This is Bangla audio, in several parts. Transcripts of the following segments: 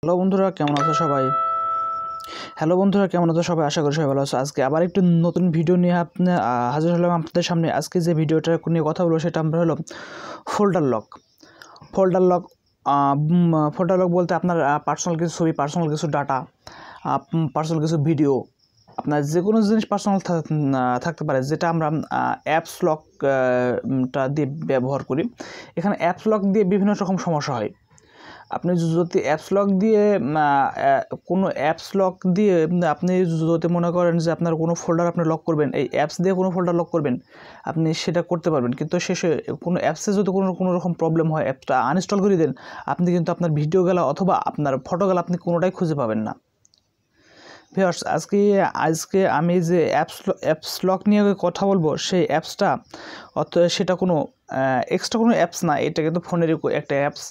হ্যালো বন্ধুরা, কেমন আছো সবাই? আশা করি সবাই ভালো আছো। আজকে আবার একটু নতুন ভিডিও নিয়ে হাজির হলাম আপনাদের সামনে। আজকে যে ভিডিওটা নিয়ে কথা বলবো সেটা আমরা হলো folder lock. Folder lock folder lock বলতে আপনার পার্সোনাল কিছু ছবি, পার্সোনাল কিছু ডাটা, পার্সোনাল কিছু ভিডিও, আপনার যে কোনো জিনিস পার্সোনাল থাকতে পারে, যেটা আমরা অ্যাপস লকটা দিয়ে ব্যবহার করি। এখানে অ্যাপস লক দিয়ে বিভিন্ন রকম সমস্যা হয়। আপনি যদি কোনো অ্যাপস লক দিয়ে আপনি যদি মনে করেন যে আপনার কোনো ফোল্ডার আপনি লক করবেন, এই অ্যাপস দিয়ে কোনো ফোল্ডার লক করবেন, আপনি সেটা করতে পারবেন। কিন্তু শেষে কোনো অ্যাপসে যদি কোনো রকম প্রবলেম হয়, অ্যাপটা আনইনস্টল করে দেন, আপনি কিন্তু আপনার ভিডিওগুলো অথবা আপনার ফটোগুলো আপনি কোনোটাই খুঁজে পাবেন না। ভিউয়ার্স, আজকে আমি যে অ্যাপস লক নিয়ে কথা বলবো, সেই অ্যাপসটা সেটা কোনো এক্সট্রা কোনো অ্যাপস না, এটা কিন্তু ফোনেরই একটা অ্যাপস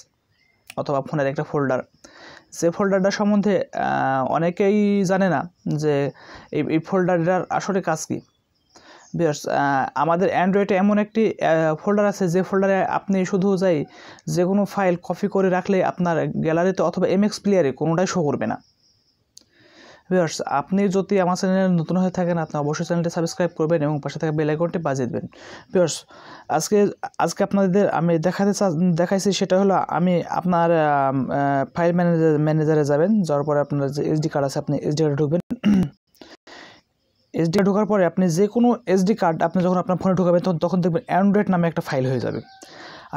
অথবা ফোনের একটা ফোল্ডার। যে ফোল্ডারটা সম্বন্ধে অনেকেই জানে না যে এই ফোল্ডারটার আসলে কাজ কী। ভিউয়ার্স, আমাদের অ্যান্ড্রয়েডে এমন একটি ফোল্ডার আছে, যে ফোল্ডারে আপনি শুধু যে কোনো ফাইল কপি করে রাখলে আপনার গ্যালারিতে অথবা এমএক্স প্লেয়ারে কোনোটাই শো করবে না। ভিউয়ার্স, আপনি যদি আমার চ্যানেলে নতুন হয়ে থাকেন, আপনি অবশ্যই চ্যানেলটি সাবস্ক্রাইব করবেন এবং পাশে থাকা বেল আইকনটি বাজিয়ে দেবেন। ভিউয়ার্স, আজকে আপনাদের আমি দেখাইছি সেটা হলো, আমি আপনার ফাইল ম্যানেজারে যাবেন। যাওয়ার পরে আপনার যে এসডি কার্ড আছে, আপনি এসডি কার্ডে ঢুকবেন। এসডি কার্ড ঢোকার পরে আপনি যে কোনো এসডি কার্ড আপনি যখন আপনার ফোনে ঢোকাবেন, তখন দেখবেন অ্যান্ড্রয়েড নামে একটা ফাইল হয়ে যাবে।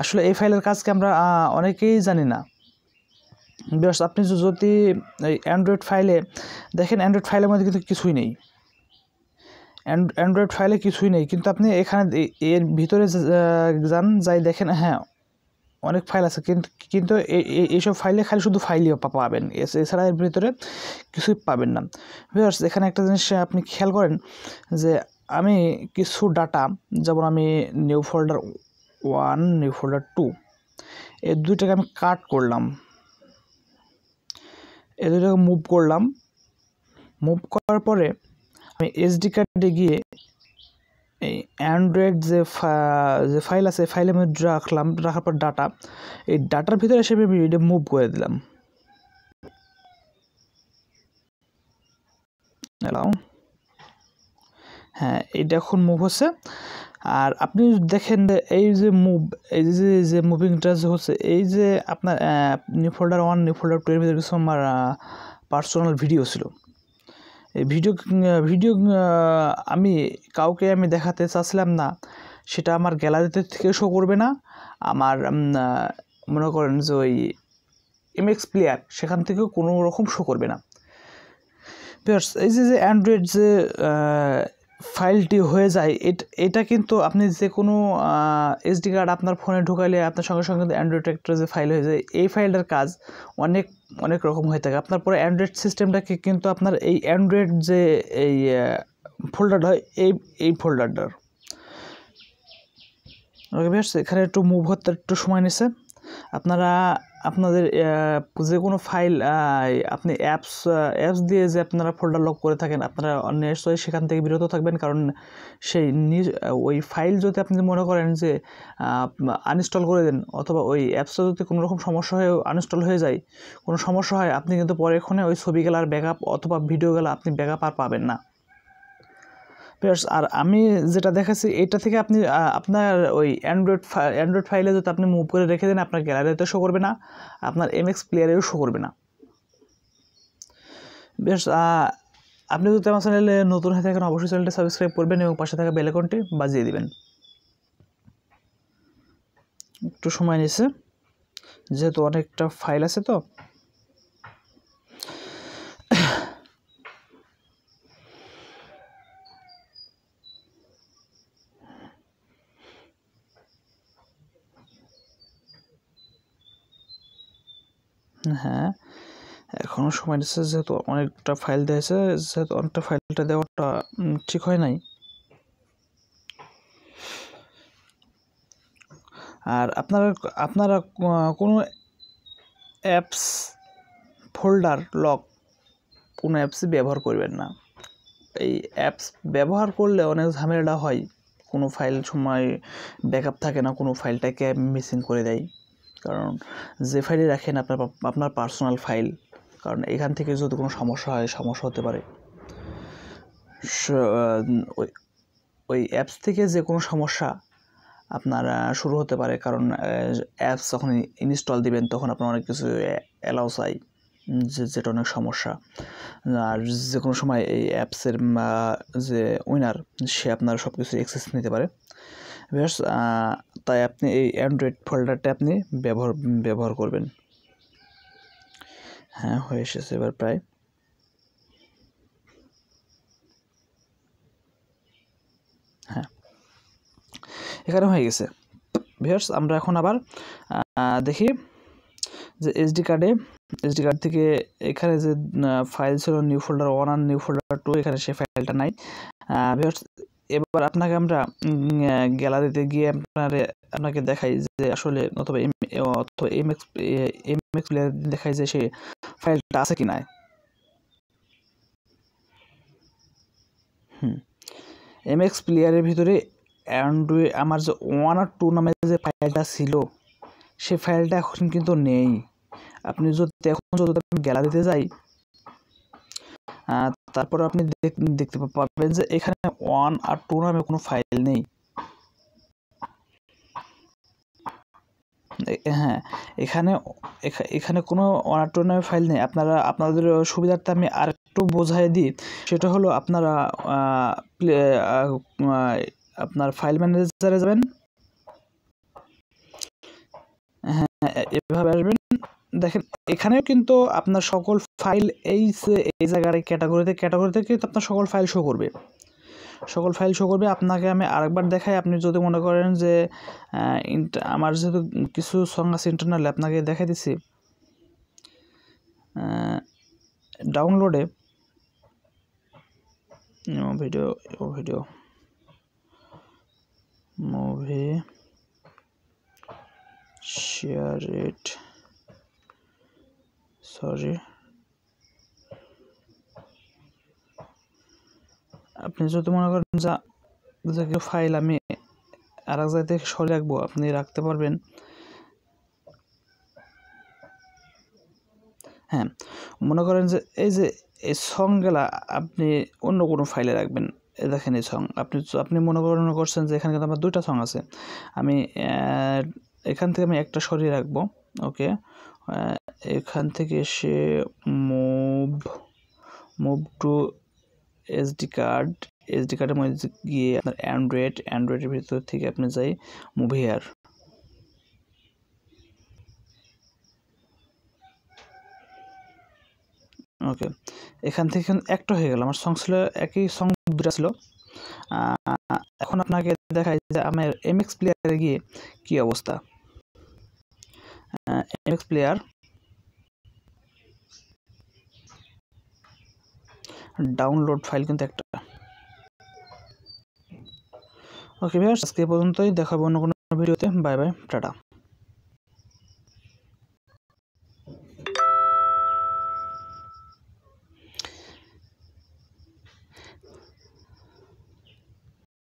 আসলে এই ফাইলের কাজকে আমরা অনেকেই জানি না। ভিউয়ার্স, আপনি যদি এই অ্যান্ড্রয়েড ফাইলে দেখেন, অ্যান্ড্রয়েড ফাইলের মধ্যে কিন্তু কিছুই নেই। অ্যান্ড্রয়েড ফাইলে কিছুই নেই, কিন্তু আপনি এখানে এর ভিতরে যাই দেখেন, হ্যাঁ অনেক ফাইল আছে, কিন্তু এইসব ফাইলে খালি শুধু ফাইলই পাবেন, এছাড়া এর ভিতরে কিছুই পাবেন না। ভিউয়ার্স, এখানে একটা জিনিস আপনি খেয়াল করেন যে আমি কিছু ডাটা, যেমন আমি নিউ ফোল্ডার 1, নিউ ফোল্ডার 2, এই দুইটাকে আমি কাট করলাম, এই দুইটাকে মুভ করলাম। মুভ করার পরে আমি এসডি কার্ডে গিয়ে এই অ্যান্ড্রয়েড যে ফাইল আছে, ফাইলে আমি রাখার পর ডাটা, এই ডাটার ভিতরে এসে আমি এটা মুভ করে দিলাম। হ্যাঁ, এইটা এখন মুভ হচ্ছে। আর আপনি দেখেন এই যে মুভিংটা যে হচ্ছে, এই যে আপনার নিউ ফোল্ডার 1, নিউ ফোল্ডার 2 এর ভিতরে কিছু আমার পার্সোনাল ভিডিও ছিল। এই ভিডিও আমি কাউকে দেখাতে চাচ্ছিলাম না, সেটা আমার গ্যালারিতে থেকে শো করবে না, আমার মনে করেন যে ওই এমএক্স প্লেয়ার, সেখান থেকেও কোনো রকম শো করবে না। এই যে অ্যান্ড্রয়েড যে ফাইলটি হয়ে যায়, এটা কিন্তু আপনি যে কোনো এসডি কার্ড আপনার ফোনে ঢুকাইলে আপনার সঙ্গে সঙ্গে অ্যান্ড্রয়েড একটা যে ফাইল হয়ে যায়, এই ফাইলটার কাজ অনেক রকম হয়ে থাকে। আপনার পরে অ্যান্ড্রয়েড সিস্টেমটাকে কিন্তু আপনার এই অ্যান্ড্রয়েড যে এই ফোল্ডারটা হয়, এই ফোল্ডারটার এখানে একটু মুভ হতে একটু সময় নিচ্ছে। আপনাদের যে কোনো ফাইল আপনি অ্যাপস দিয়ে যে আপনারা ফোল্ডার লক করে থাকেন, আপনারা নিশ্চয়ই সেখান থেকে বিরত থাকবেন। কারণ ওই ফাইল যদি আপনি মনে করেন যে আনইনস্টল করে দেন, অথবা ওই অ্যাপসটা যদি কোনো রকম সমস্যা হয়ে আনইনস্টল হয়ে যায়, কোনো সমস্যা হয়, আপনি কিন্তু পরে এখানে ওই ছবিগুলার ব্যাকআপ অথবা ভিডিওগুলো আপনি ব্যাকআপ আর পাবেন না। আর আমি যেটা দেখাচ্ছি, এটা থেকে আপনি আপনার ওই অ্যান্ড্রয়েড ফাইলে যদি আপনি মুভ করে রেখে দেন, আপনার গ্যালারিতে শো করবে না, আপনার এমএক্স প্লেয়ারেও শো করবে না। আপনি যদি আমার চ্যানেলে নতুন হয়ে থাকেন, অবশ্যই চ্যানেলটি সাবস্ক্রাইব করবেন এবং পাশে থাকা বেল আইকনটি বাজিয়ে দিবেন। একটু সময় নিচ্ছে, যেহেতু অনেকটা ফাইল আছে তো। হ্যাঁ, এখনও সময় নিচ্ছে, যেহেতু অনেকটা ফাইল দিয়েছে, যেহেতু অনেকটা ফাইলটা দেওয়াটা ঠিক হয় নাই। আর আপনারা কোনো অ্যাপস ফোল্ডার লক কোনো অ্যাপসই ব্যবহার করবেন না। এই অ্যাপস ব্যবহার করলে অনেক ঝামেলা হয়, কোনো ফাইল সময় ব্যাকআপ থাকে না, কোনো ফাইলটাকে মিসিং করে দেয়। কারণ যে ফাইলে রাখেন আপনার পার্সোনাল ফাইল, কারণ এখান থেকে যদি কোনো সমস্যা হয়, সমস্যা হতে পারে। ওই অ্যাপস থেকে যে কোনো সমস্যা আপনার শুরু হতে পারে, কারণ অ্যাপস যখন ইনস্টল দিবেন তখন আপনার অনেক কিছু অ্যালাউ চাই, যেটা অনেক সমস্যা। আর যে কোনো সময় এই অ্যাপসের যে উইনার সে আপনার সব কিছু অ্যাক্সেস নিতে পারে। তাই আপনি এই অ্যান্ড্রয়েড ফোল্ডারটা আপনি ব্যবহার করবেন। হ্যাঁ, হয়ে এসেছে এবার প্রায়। হ্যাঁ, এখানে হয়ে গেছে ভিউয়ার্স। আমরা এখন আবার দেখি যে এসডি কার্ড থেকে এখানে যে ফাইল ছিল নিউ ফোল্ডার 1 আর নিউ ফোল্ডার 2, এখানে সেই ফাইলটা নাই ভিউয়ার্স। এবার আপনাকে আমরা গ্যালারিতে গিয়ে আপনাকে দেখাই যে আসলে অথবা এমএক্স প্লেয়ার দেখাই যে সেই ফাইলটা আছে কি না। এমএক্স প্লেয়ারের ভিতরে অ্যান্ড্রয়েড আমার যে 1 আর 2 নামে যে ফাইলটা ছিল সেই ফাইলটা এখন কিন্তু নেই। আপনি যদি গ্যালারিতে যাই, তারপর আপনি দেখতে পাবেন যে এখানে 1 আর 2 নামে কোনো ফাইল নেই। হ্যাঁ, এখানে কোনো 1 আর 2 নামে ফাইল নেই। আপনাদের সুবিধার্থে আমি আরেকটু বোঝাই দিই। সেটা হলো আপনারা আপনার ফাইল ম্যানেজারে যাবেন। হ্যাঁ, এভাবে আসবেন। দেখেন এখানেও কিন্তু আপনার সকল ফাইল এই জায়গার ক্যাটাগরিতে কিন্তু আপনার সকল ফাইল শো করবে। আপনাকে আমি আরেকবার দেখাই। আপনি যদি মনে করেন যে আমার যেহেতু কিছু সং আছে ইন্টারনালে, আপনাকে দেখাই দিচ্ছি। ডাউনলোডে মুভি শেয়ার ইট, সরি, আপনি যদি মনে করেন যে ফাইল আমি আর এক জায়গা থেকে সরিয়ে রাখবো, আপনি রাখতে পারবেন। হ্যাঁ, মনে করেন যে এই সংগুলা আপনি অন্য কোনো ফাইলে রাখবেন। দেখেন এই সং আপনি মনে করছেন যে এখানে কিন্তু আমার 2টা সং আছে, আমি এখান থেকে আমি একটা সরিয়ে রাখবো। ওকে, এখান থেকে এসে মুভ টু এসডি কার্ডের মধ্যে গিয়ে আপনার অ্যান্ড্রয়েডের ভিতর থেকে আপনি যাই মুভি হিয়ার। ওকে, এখান থেকে একটা হয়ে গেল। আমার সং ছিল একই সং, 2টা ছিল। এখন আপনাকে দেখাই যে আমার এমএক্স প্লেয়ারে গিয়ে কি অবস্থা। এমএক্স প্লেয়ার ডাউনলোড ফাইল কিন্তু একটা। ওকে ভিউয়ার্স, আজকে পর্যন্তই, দেখাবো অন্য কোনো ভিডিওতে। Bye bye, tata.